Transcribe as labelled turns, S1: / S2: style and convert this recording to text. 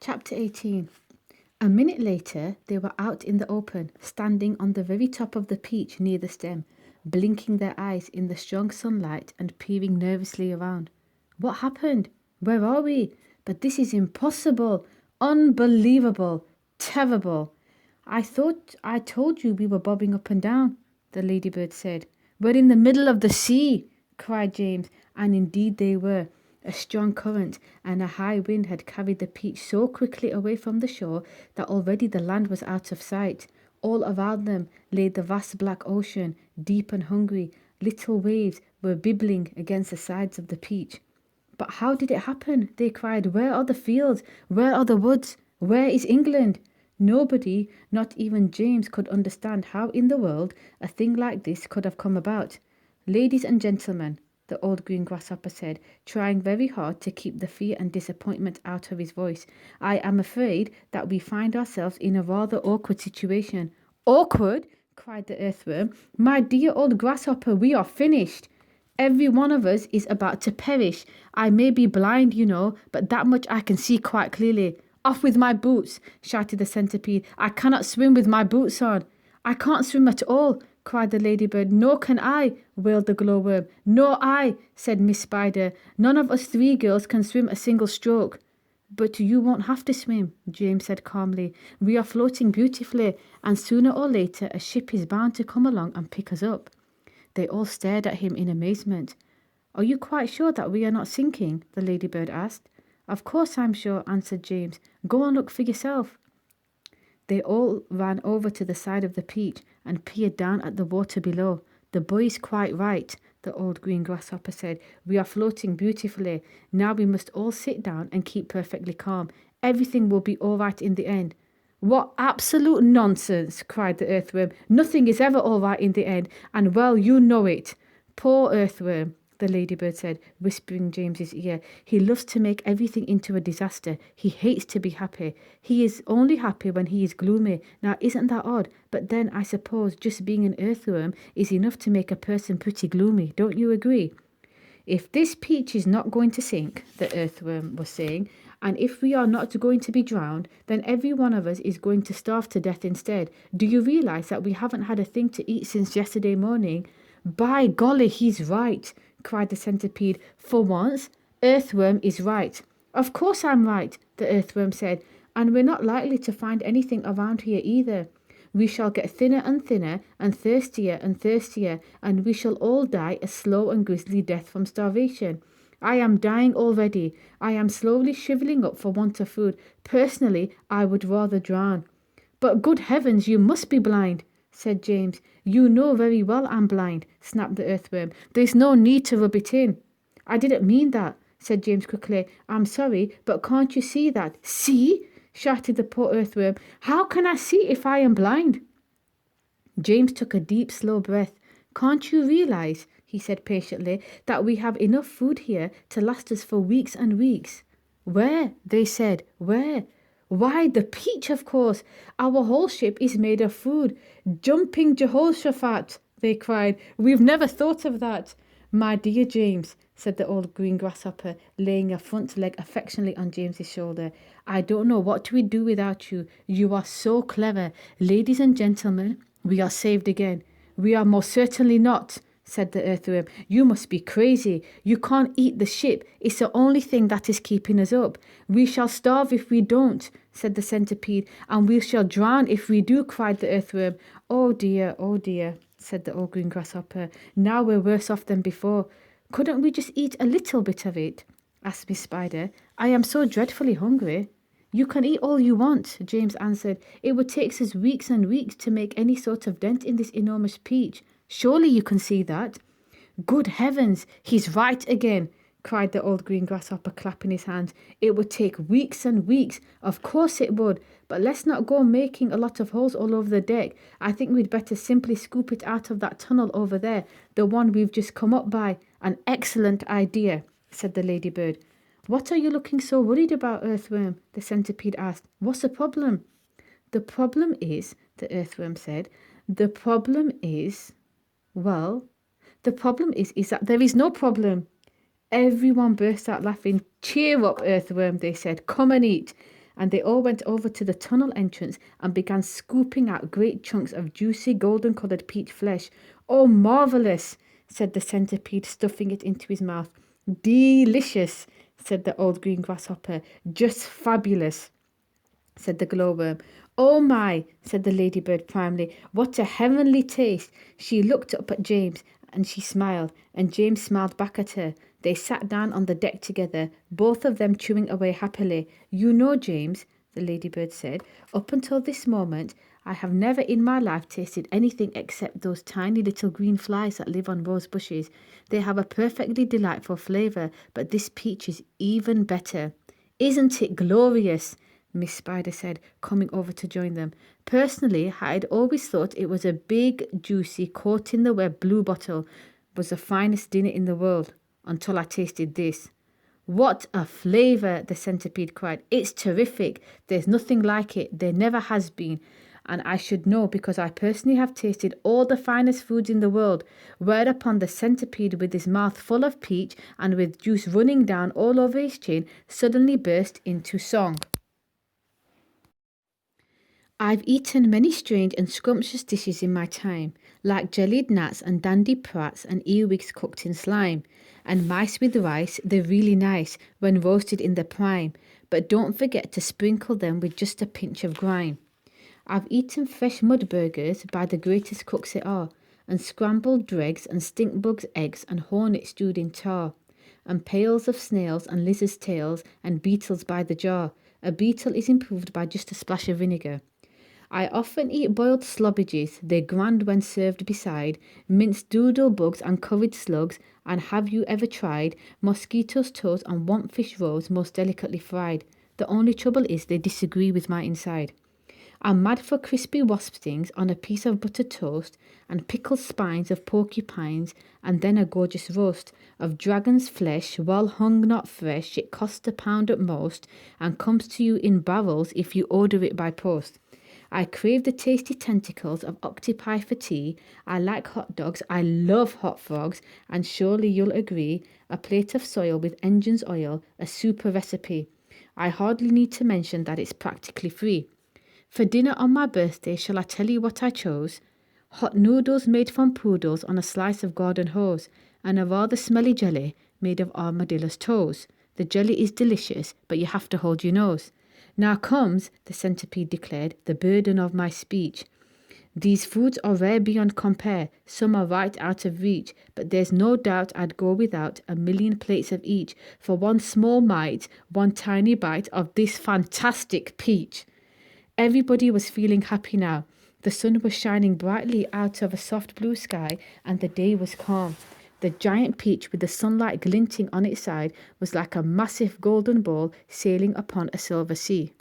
S1: Chapter 18. A minute later, they were out in the open, standing on the very top of the peach near the stem, blinking their eyes in the strong sunlight and peering nervously around. What happened? Where are we? But this is impossible, unbelievable, terrible. I thought I told you we were bobbing up and down, the ladybird said. We're in the middle of the sea, cried James, and indeed they were. A strong current and a high wind had carried the peach so quickly away from the shore that already the land was out of sight. All around them lay the vast black ocean, deep and hungry. Little waves were bibbling against the sides of the peach. But how did it happen? They cried. Where are the fields? Where are the woods? Where is England? Nobody, not even James, could understand how in the world a thing like this could have come about. Ladies and gentlemen, the old green grasshopper said, trying very hard to keep the fear and disappointment out of his voice, I am afraid that we find ourselves in a rather awkward situation. Awkward? Cried the earthworm. My dear old grasshopper, we are finished. Every one of us is about to perish. I may be blind, you know, but that much I can see quite clearly. Off with my boots, shouted the centipede. I cannot swim with my boots on. I can't swim at all, cried the ladybird. Nor can I, wailed the glowworm. Nor I, said Miss Spider. None of us three girls can swim a single stroke. But you won't have to swim, James said calmly. We are floating beautifully, and sooner or later a ship is bound to come along and pick us up. They all stared at him in amazement. Are you quite sure that we are not sinking? The ladybird asked. Of course I'm sure, answered James. Go and look for yourself. They all ran over to the side of the peach and peered down at the water below. The boy is quite right, the old green grasshopper said. We are floating beautifully. Now we must all sit down and keep perfectly calm. Everything will be all right in the end. What absolute nonsense, cried the earthworm. Nothing is ever all right in the end, and well, you know it. Poor earthworm, the ladybird said, whispering James's ear. He loves to make everything into a disaster. He hates to be happy. He is only happy when he is gloomy. Now, isn't that odd? But then I suppose just being an earthworm is enough to make a person pretty gloomy. Don't you agree? If this peach is not going to sink, the earthworm was saying, and if we are not going to be drowned, then every one of us is going to starve to death instead. Do you realize that we haven't had a thing to eat since yesterday morning? By golly, he's right, cried the centipede. For once, earthworm is right. Of course I'm right, the earthworm said, and we're not likely to find anything around here either. We shall get thinner and thinner and thirstier, and we shall all die a slow and grisly death from starvation. I am dying already. I am slowly shrivelling up for want of food. Personally, I would rather drown. But good heavens, you must be blind, said James. You know very well I'm blind, snapped the earthworm. There's no need to rub it in. I didn't mean that, said James quickly. I'm sorry, but can't you see that? See? Shouted the poor earthworm. How can I see if I am blind? James took a deep, slow breath. Can't you realize, he said patiently, that we have enough food here to last us for weeks and weeks? Where? They said. Where? Why, the peach, of course. Our whole ship is made of food. Jumping Jehoshaphat, they cried. We've never thought of that. My dear James, said the old green grasshopper, laying a front leg affectionately on James's shoulder. I don't know what we'd do without you. You are so clever. Ladies and gentlemen, we are saved again. We are most certainly not, said the earthworm. You must be crazy. You can't eat the ship. It's the only thing that is keeping us up. We shall starve if we don't, said the centipede, and we shall drown if we do, cried the earthworm. Oh dear, said the old green grasshopper. Now we're worse off than before. Couldn't we just eat a little bit of it? Asked Miss Spider. I am so dreadfully hungry. You can eat all you want, James answered. It would take us weeks and weeks to make any sort of dent in this enormous peach. Surely you can see that. Good heavens, he's right again, cried the old green grasshopper, clapping his hands. It would take weeks and weeks. Of course it would. But let's not go making a lot of holes all over the deck. I think we'd better simply scoop it out of that tunnel over there, the one we've just come up by. An excellent idea, said the ladybird. What are you looking so worried about, earthworm? The centipede asked. What's the problem? The problem is, the earthworm said, the problem is that there is no problem. Everyone burst out laughing. Cheer up, earthworm, they said. Come and eat. and they all went over to the tunnel entrance and began scooping out great chunks of juicy golden-coloured peach flesh. "Oh, marvellous!" said the centipede, stuffing it into his mouth. "Delicious!" said the old green grasshopper. "Just fabulous!" said the glowworm. "Oh my!" said the ladybird primly. "What a heavenly taste!" She looked up at James, and she smiled, and James smiled back at her. They sat down on the deck together, both of them chewing away happily. "You know, James," the ladybird said, "up until this moment, I have never in my life tasted anything except those tiny little green flies that live on rose bushes. They have a perfectly delightful flavour, but this peach is even better." "Isn't it glorious?" Miss Spider said, coming over to join them. "Personally, I'd always thought it was a big, juicy, caught-in-the-web bluebottle was the finest dinner in the world, until I tasted this." "What a flavour!" the centipede cried. "It's terrific. There's nothing like it. There never has been. And I should know because I personally have tasted all the finest foods in the world." Whereupon the centipede, with his mouth full of peach and with juice running down all over his chin, suddenly burst into song. "I've eaten many strange and scrumptious dishes in my time, like jellied gnats and dandy prats and earwigs cooked in slime, and mice with rice, they're really nice when roasted in the prime, but don't forget to sprinkle them with just a pinch of grime. I've eaten fresh mud burgers by the greatest cooks there are, and scrambled dregs and stink bugs' eggs and hornets stewed in tar, and pails of snails and lizards' tails and beetles by the jar. A beetle is improved by just a splash of vinegar. I often eat boiled slobbages, they're grand when served beside minced doodle bugs and curried slugs, and have you ever tried mosquitoes' toes and wampfish rolls most delicately fried? The only trouble is they disagree with my inside. I'm mad for crispy wasp stings on a piece of buttered toast, and pickled spines of porcupines, and then a gorgeous roast of dragon's flesh, well hung not fresh. It costs £1 at most, and comes to you in barrels if you order it by post. I crave the tasty tentacles of octopi for tea. I like hot dogs, I love hot frogs, and surely you'll agree, a plate of soil with engine's oil, a super recipe. I hardly need to mention that it's practically free. For dinner on my birthday, shall I tell you what I chose? Hot noodles made from poodles on a slice of garden hose, and a rather smelly jelly made of armadillo's toes. The jelly is delicious, but you have to hold your nose. Now comes, the centipede declared, the burden of my speech. These foods are rare beyond compare, some are right out of reach, but there's no doubt I'd go without 1,000,000 plates of each for one small mite, one tiny bite of this fantastic peach. Everybody was feeling happy now. The sun was shining brightly out of a soft blue sky, and the day was calm. The giant peach, with the sunlight glinting on its side, was like a massive golden ball sailing upon a silver sea.